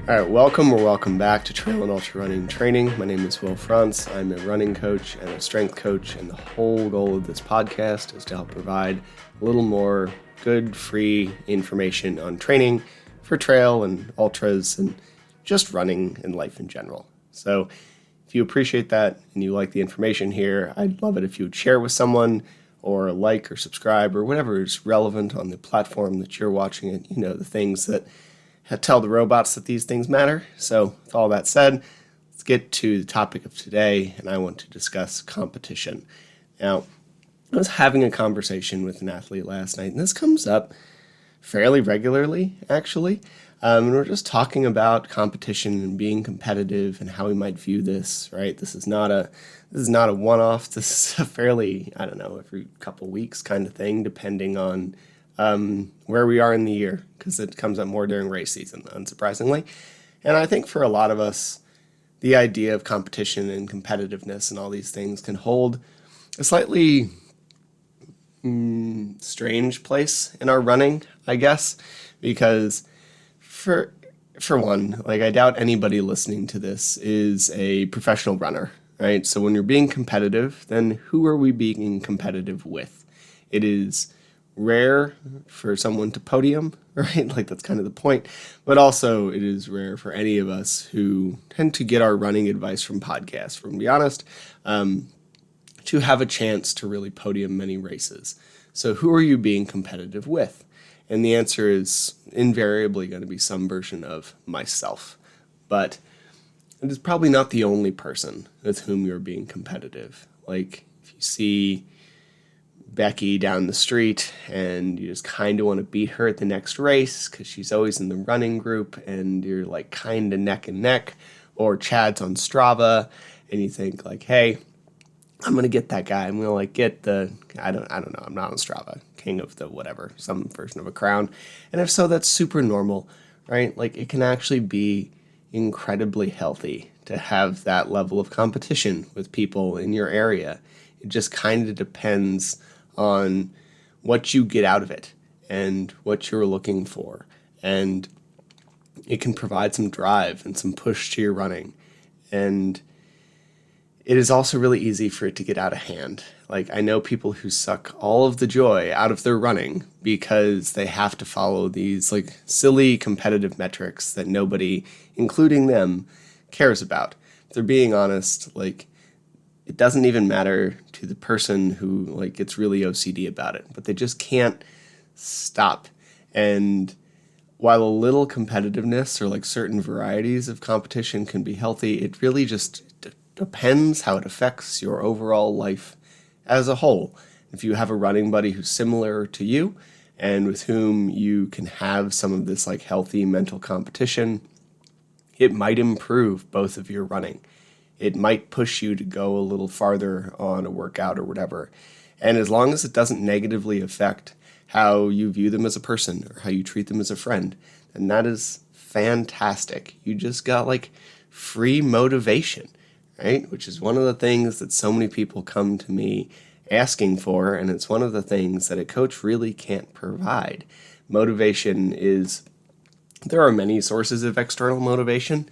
All right, welcome back to Trail and Ultra Running Training. My name is Will Frantz. I'm a running coach and a strength coach, and the whole goal of this podcast is to help provide a little more good, free information on training for trail and ultras and just running and life in general. So if you appreciate that and you like the information here, I'd love it if you would share with someone or like or subscribe or whatever is relevant on the platform that you're watching it. You know, the things that tell the robots that these things matter. So with all that said, let's get to the topic of today, and I want to discuss competition. Now, I was having a conversation with an athlete last night, and this comes up fairly regularly, actually. And we're just talking about competition and being competitive and how we might view this, right? This is not a one-off. This is a fairly, every couple weeks kind of thing, depending on where we are in the year, because it comes up more during race season, unsurprisingly. And I think for a lot of us, the idea of competition and competitiveness and all these things can hold a slightly strange place in our running, I guess, because for one, I doubt anybody listening to this is a professional runner, right? So when you're being competitive, then who are we being competitive with? It is rare for someone to podium, right? That's kind of the point. But also it is rare for any of us who tend to get our running advice from podcasts, to be honest, to have a chance to really podium many races. So who are you being competitive with? And the answer is invariably going to be some version of myself. But it is probably not the only person with whom you're being competitive. If you see Becky down the street and you just kind of want to beat her at the next race because she's always in the running group and you're kind of neck and neck, or Chad's on Strava and you think hey, I'm going to get that guy. I'm going to get the, I don't know, I'm not on Strava, king of the whatever, some version of a crown. And if so, that's super normal, right? It can actually be incredibly healthy to have that level of competition with people in your area. It just kind of depends on what you get out of it and what you're looking for. And it can provide some drive and some push to your running. And it is also really easy for it to get out of hand. I know people who suck all of the joy out of their running because they have to follow these silly competitive metrics that nobody, including them, cares about. If they're being honest, it doesn't even matter to the person who gets really OCD about it, but they just can't stop. And while a little competitiveness or certain varieties of competition can be healthy, it really just depends how it affects your overall life as a whole. If you have a running buddy who's similar to you and with whom you can have some of this healthy mental competition, it might improve both of your running. It might push you to go a little farther on a workout or whatever. And as long as it doesn't negatively affect how you view them as a person or how you treat them as a friend, then that is fantastic. You just got free motivation, right? Which is one of the things that so many people come to me asking for, and it's one of the things that a coach really can't provide. Motivation is, there are many sources of external motivation,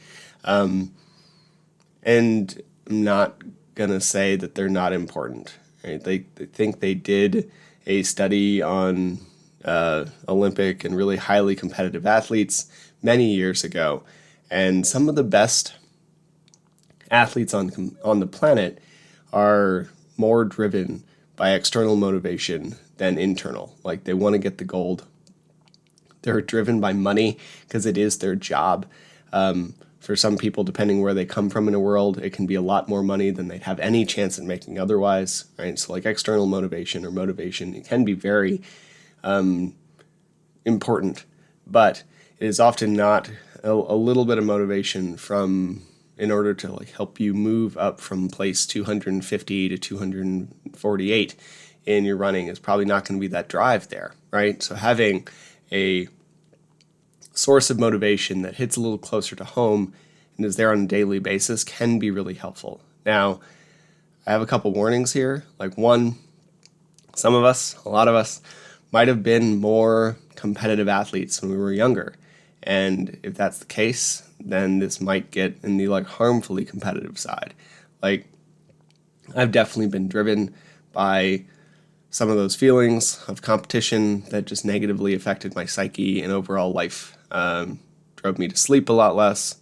and I'm not going to say that they're not important. Right? They think they did a study on Olympic and really highly competitive athletes many years ago, and some of the best athletes on the planet are more driven by external motivation than internal. They want to get the gold. They're driven by money because it is their job. For some people, depending where they come from in the world, it can be a lot more money than they'd have any chance at making otherwise, right? So external motivation or motivation, it can be very important, but it is often not a little bit of motivation in order to help you move up from place 250 to 248 in your running is probably not going to be that drive there, right? So having a source of motivation that hits a little closer to home and is there on a daily basis can be really helpful. Now, I have a couple warnings here. One, a lot of us, might have been more competitive athletes when we were younger. And if that's the case, then this might get in the like harmfully competitive side. Like, I've definitely been driven by some of those feelings of competition that just negatively affected my psyche and overall life. Drove me to sleep a lot less,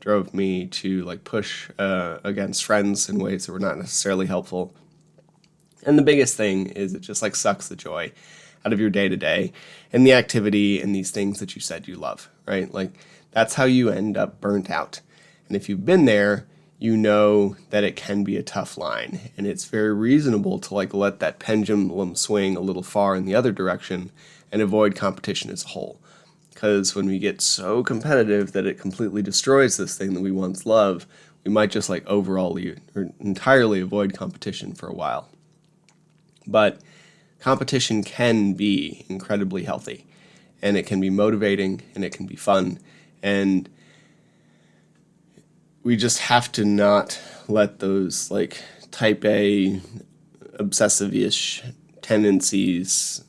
drove me to like push against friends in ways that were not necessarily helpful. And the biggest thing is it just like sucks the joy out of your day to day and the activity and these things that you said you love, right? Like, that's how you end up burnt out. And if you've been there, you know that it can be a tough line, and it's very reasonable to like let that pendulum swing a little far in the other direction and avoid competition as a whole. Because when we get so competitive that it completely destroys this thing that we once loved, we might just like overall or entirely avoid competition for a while. But competition can be incredibly healthy, and it can be motivating, and it can be fun, and we just have to not let those like type A obsessive-ish tendencies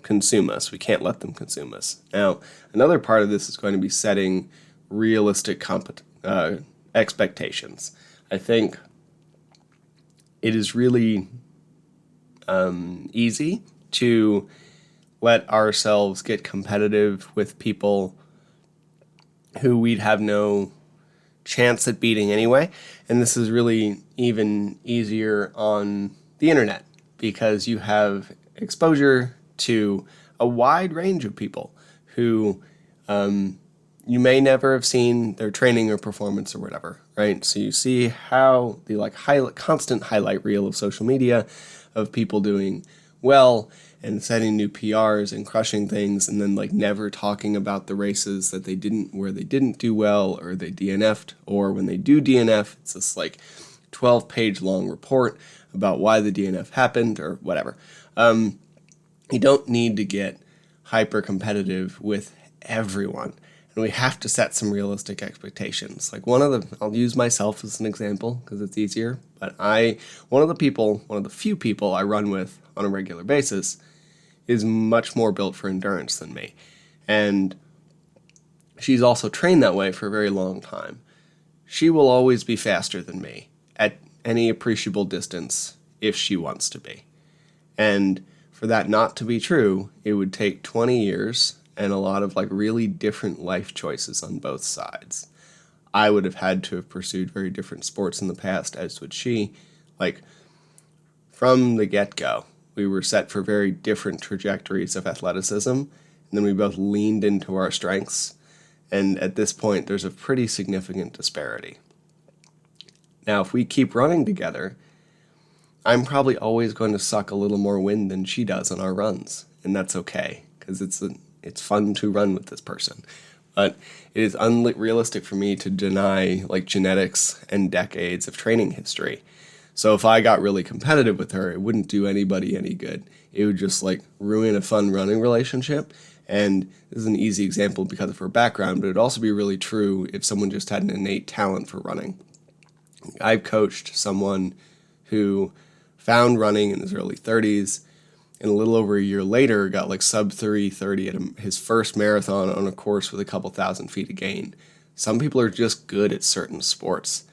consume us. We can't let them consume us. Now, another part of this is going to be setting realistic expectations. I think it is really easy to let ourselves get competitive with people who we'd have no chance at beating anyway. And this is really even easier on the internet because you have exposure to a wide range of people who you may never have seen their training or performance or whatever, right? So you see how the like constant highlight reel of social media of people doing well and setting new PRs and crushing things, and then like never talking about the races that where they didn't do well, or they DNF'd, or when they do DNF, it's this like 12-page long report about why the DNF happened or whatever. You don't need to get hyper competitive with everyone, and we have to set some realistic expectations. Like I'll use myself as an example because it's easier, but one of the few people I run with on a regular basis is much more built for endurance than me. And she's also trained that way for a very long time. She will always be faster than me at any appreciable distance if she wants to be. And for that not to be true, it would take 20 years and a lot of like really different life choices on both sides. I would have had to have pursued very different sports in the past, as would she. Like, from the get-go, we were set for very different trajectories of athleticism, and then we both leaned into our strengths, and at this point, there's a pretty significant disparity. Now, if we keep running together, I'm probably always going to suck a little more wind than she does on our runs, and that's okay, because it's fun to run with this person. But it is unrealistic for me to deny like genetics and decades of training history. So if I got really competitive with her, it wouldn't do anybody any good. It would just like ruin a fun running relationship. And this is an easy example because of her background, but it would also be really true if someone just had an innate talent for running. I've coached someone who found running in his early 30s, and a little over a year later got like sub 3:30 at his first marathon on a course with a couple thousand feet of gain. Some people are just good at certain sports.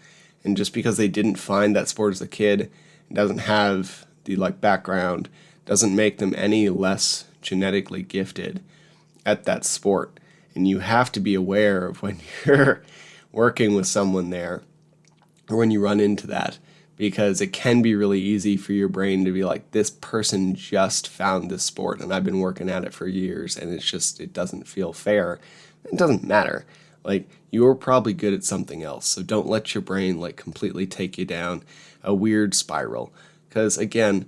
And just because they didn't find that sport as a kid, and doesn't have the like background, doesn't make them any less genetically gifted at that sport. And you have to be aware of when you're working with someone there, or when you run into that, because it can be really easy for your brain to be like, this person just found this sport and I've been working at it for years, and it doesn't feel fair. It doesn't matter. Like, you're probably good at something else, so don't let your brain like completely take you down a weird spiral. Because again,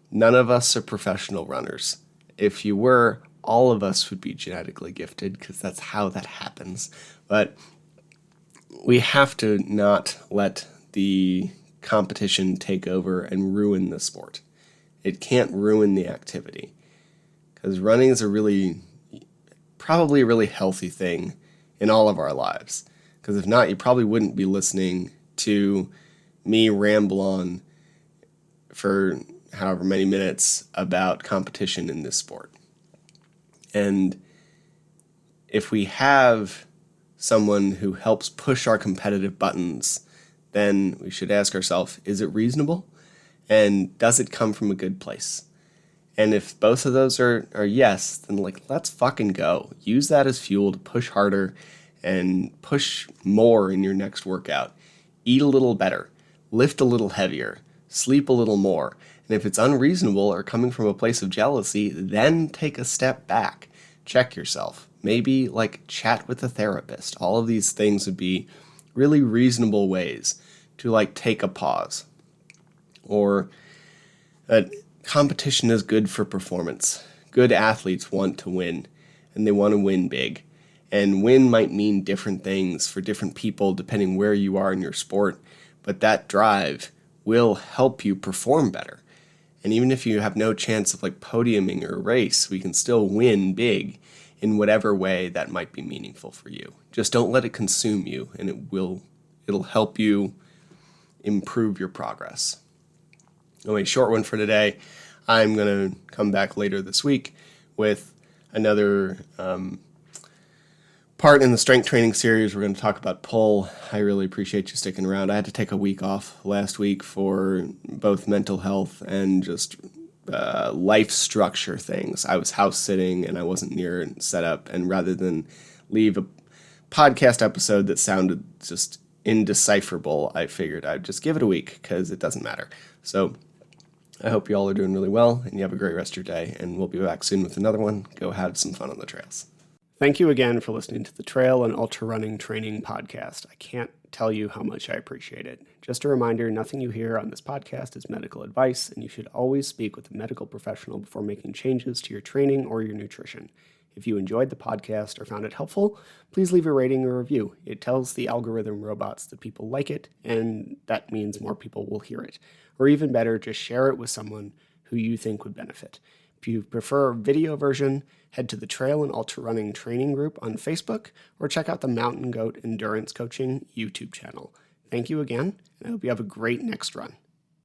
none of us are professional runners. If you were, all of us would be genetically gifted, because that's how that happens. But we have to not let the competition take over and ruin the sport. It can't ruin the activity, because running is probably a really healthy thing in all of our lives. Because if not, you probably wouldn't be listening to me ramble on for however many minutes about competition in this sport. And if we have someone who helps push our competitive buttons, then we should ask ourselves, is it reasonable? And does it come from a good place? And if both of those are yes, then let's fucking go. Use that as fuel to push harder and push more in your next workout. Eat a little better, lift a little heavier, sleep a little more. And if it's unreasonable or coming from a place of jealousy, then take a step back. Check yourself. Maybe chat with a therapist. All of these things would be really reasonable ways to take a pause. Or competition is good for performance. Good athletes want to win, and they want to win big. And win might mean different things for different people depending where you are in your sport, but that drive will help you perform better. And even if you have no chance of podiuming or a race, we can still win big in whatever way that might be meaningful for you. Just don't let it consume you, and it'll help you improve your progress. Anyway, short one for today. I'm going to come back later this week with another part in the strength training series. We're going to talk about pull. I really appreciate you sticking around. I had to take a week off last week for both mental health and just life structure things. I was house sitting and I wasn't near and set up. And rather than leave a podcast episode that sounded just indecipherable, I figured I'd just give it a week because it doesn't matter. So I hope you all are doing really well and you have a great rest of your day. And we'll be back soon with another one. Go have some fun on the trails. Thank you again for listening to the Trail and Ultra Running Training Podcast. I can't tell you how much I appreciate it. Just a reminder, nothing you hear on this podcast is medical advice, and you should always speak with a medical professional before making changes to your training or your nutrition. If you enjoyed the podcast or found it helpful, please leave a rating or review. It tells the algorithm robots that people like it, and that means more people will hear it. Or even better, just share it with someone who you think would benefit. If you prefer a video version, head to the Trail and Ultra Running Training Group on Facebook, or check out the Mountain Goat Endurance Coaching YouTube channel. Thank you again, and I hope you have a great next run.